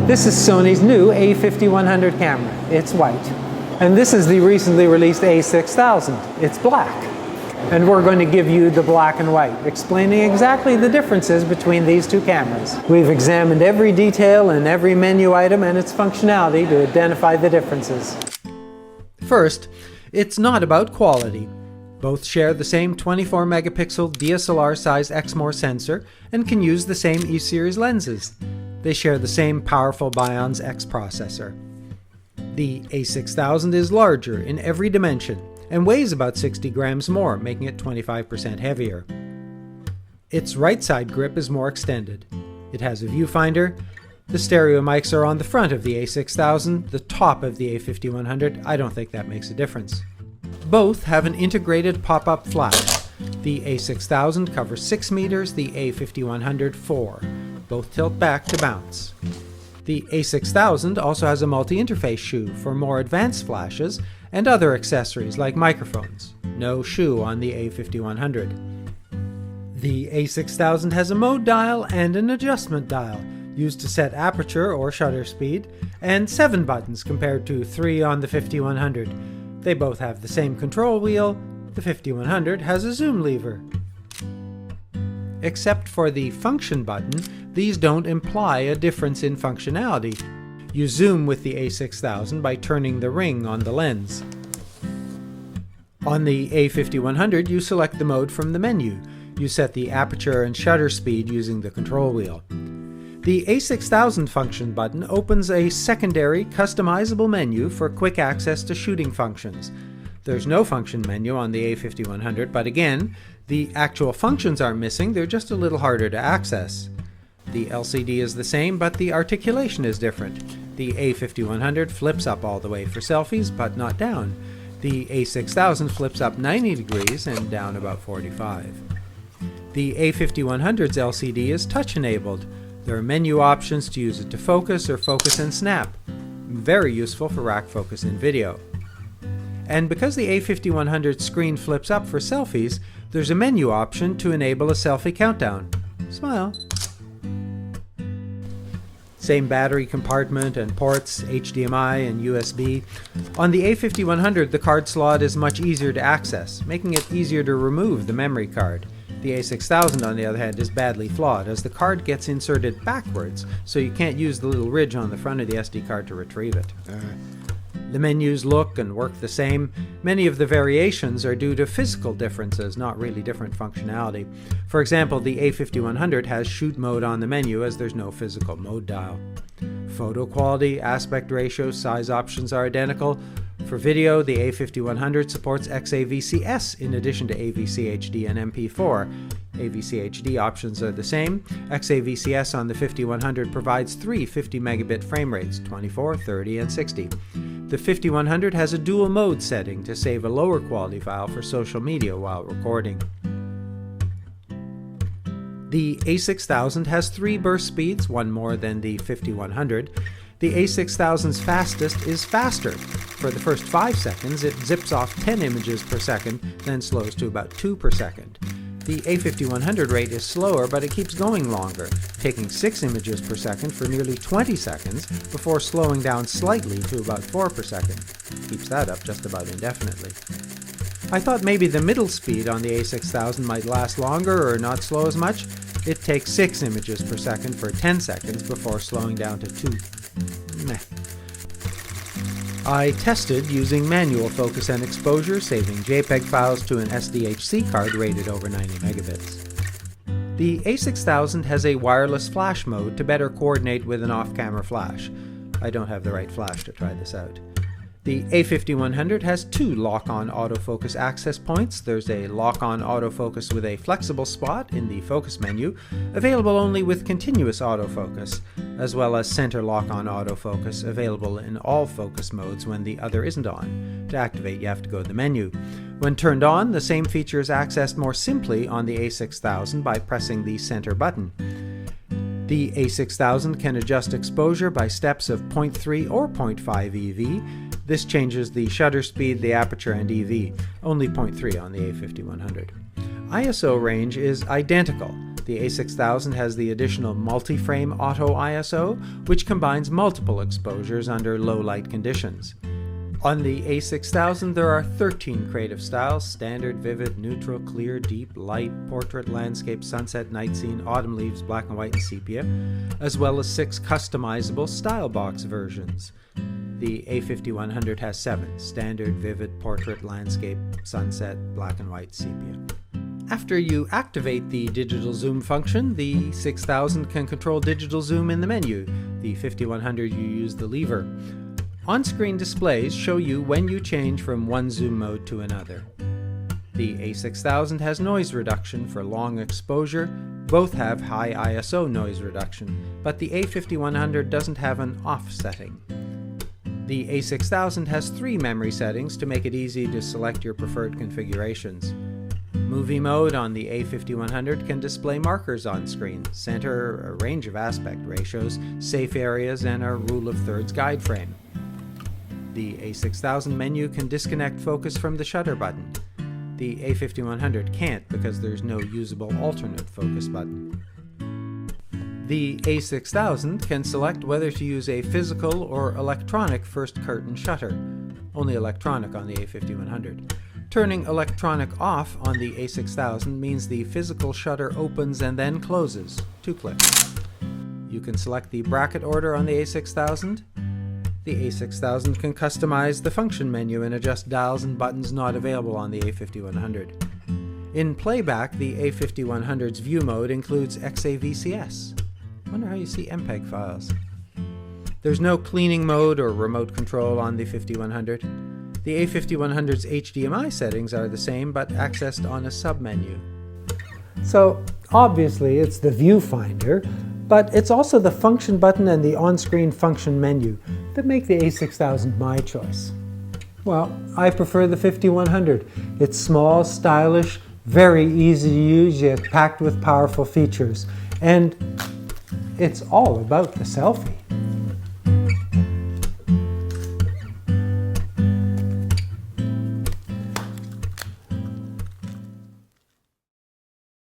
This is Sony's new a5100 camera. It's white. And this is the recently released a6000. It's black. And we're going to give you the black and white, explaining exactly the differences between these two cameras. We've examined every detail in every menu item and its functionality to identify the differences. First, it's not about quality. Both share the same 24 megapixel DSLR size Exmor sensor and can use the same E-series lenses. They share the same powerful Bionz X processor. The a6000 is larger in every dimension and weighs about 60 grams more, making it 25% heavier. Its right side grip is more extended. It has a viewfinder. The stereo mics are on the front of the a6000, the top of the a5100. I don't think that makes a difference. Both have an integrated pop-up flash. The a6000 covers 6 meters, the a5100 4. Both tilt back to bounce. The a6000 also has a multi-interface shoe for more advanced flashes and other accessories like microphones. No shoe on the a5100. The a6000 has a mode dial and an adjustment dial, used to set aperture or shutter speed, and 7 buttons compared to 3 on the 5100. They both have the same control wheel. The 5100 has a zoom lever. Except for the function button, these don't imply a difference in functionality. You zoom with the a6000 by turning the ring on the lens. On the a5100, you select the mode from the menu. You set the aperture and shutter speed using the control wheel. The a6000 function button opens a secondary customizable menu for quick access to shooting functions. There's no function menu on the a5100, but again, the actual functions aren't missing, they're just a little harder to access. The LCD is the same, but the articulation is different. The a5100 flips up all the way for selfies, but not down. The a6000 flips up 90 degrees and down about 45. The a5100's LCD is touch-enabled. There are menu options to use it to focus or focus and snap. Very useful for rack focus in video. And because the a5100 screen flips up for selfies, there's a menu option to enable a selfie countdown. Smile. Same battery compartment and ports, HDMI and USB. On the a5100, the card slot is much easier to access, making it easier to remove the memory card. The a6000, on the other hand, is badly flawed, as the card gets inserted backwards, so you can't use the little ridge on the front of the SD card to retrieve it. The menus look and work the same. Many of the variations are due to physical differences, not really different functionality. For example, the a5100 has shoot mode on the menu as there's no physical mode dial. Photo quality, aspect ratio, size options are identical. For video, the a5100 supports XAVCS in addition to AVCHD and MP4. AVCHD options are the same. XAVCS on the 5100 provides 3 50 megabit frame rates, 24, 30, and 60. The 5100 has a dual mode setting to save a lower quality file for social media while recording. The a6000 has 3 burst speeds, one more than the 5100. The a6000's fastest is faster. For the first 5 seconds, it zips off 10 images per second, then slows to about 2 per second. The a5100 rate is slower, but it keeps going longer, taking 6 images per second for nearly 20 seconds before slowing down slightly to about 4 per second. Keeps that up just about indefinitely. I thought maybe the middle speed on the a6000 might last longer or not slow as much. It takes 6 images per second for 10 seconds before slowing down to 2. Meh. I tested using manual focus and exposure, saving JPEG files to an SDHC card rated over 90 megabits. The a6000 has a wireless flash mode to better coordinate with an off-camera flash. I don't have the right flash to try this out. The a5100 has 2 lock-on autofocus access points. There's a lock-on autofocus with a flexible spot in the focus menu, available only with continuous autofocus, as well as center lock-on autofocus, available in all focus modes when the other isn't on. To activate, you have to go to the menu. When turned on, the same feature is accessed more simply on the a6000 by pressing the center button. The a6000 can adjust exposure by steps of 0.3 or 0.5 EV. This changes the shutter speed, the aperture, and EV, only 0.3 on the a5100. ISO range is identical. The a6000 has the additional multi-frame auto ISO, which combines multiple exposures under low light conditions. On the a6000 there are 13 creative styles: standard, vivid, neutral, clear, deep, light, portrait, landscape, sunset, night scene, autumn leaves, black and white, and sepia, as well as 6 customizable style box versions. The a5100 has 7: standard, vivid, portrait, landscape, sunset, black and white, sepia. After you activate the digital zoom function, the 6000 can control digital zoom in the menu. The 5100 you use the lever. On-screen displays show you when you change from one zoom mode to another. The a6000 has noise reduction for long exposure. Both have high ISO noise reduction, but the a5100 doesn't have an off setting. The a6000 has 3 memory settings to make it easy to select your preferred configurations. Movie mode on the a5100 can display markers on screen, center, a range of aspect ratios, safe areas, and a rule of thirds guide frame. The a6000 menu can disconnect focus from the shutter button. The a5100 can't because there's no usable alternate focus button. The a6000 can select whether to use a physical or electronic first curtain shutter, only electronic on the a5100. Turning electronic off on the a6000 means the physical shutter opens and then closes, 2 clicks. You can select the bracket order on the a6000. The a6000 can customize the function menu and adjust dials and buttons not available on the a5100. In playback, the a5100's view mode includes XAVCS. Wonder how you see MPEG files. There's no cleaning mode or remote control on the 5100. The a5100's HDMI settings are the same, but accessed on a submenu. So obviously it's the viewfinder, but it's also the function button and the on-screen function menu that make the a6000 my choice. Well, I prefer the 5100. It's small, stylish, very easy to use, yet packed with powerful features. And it's all about the selfie.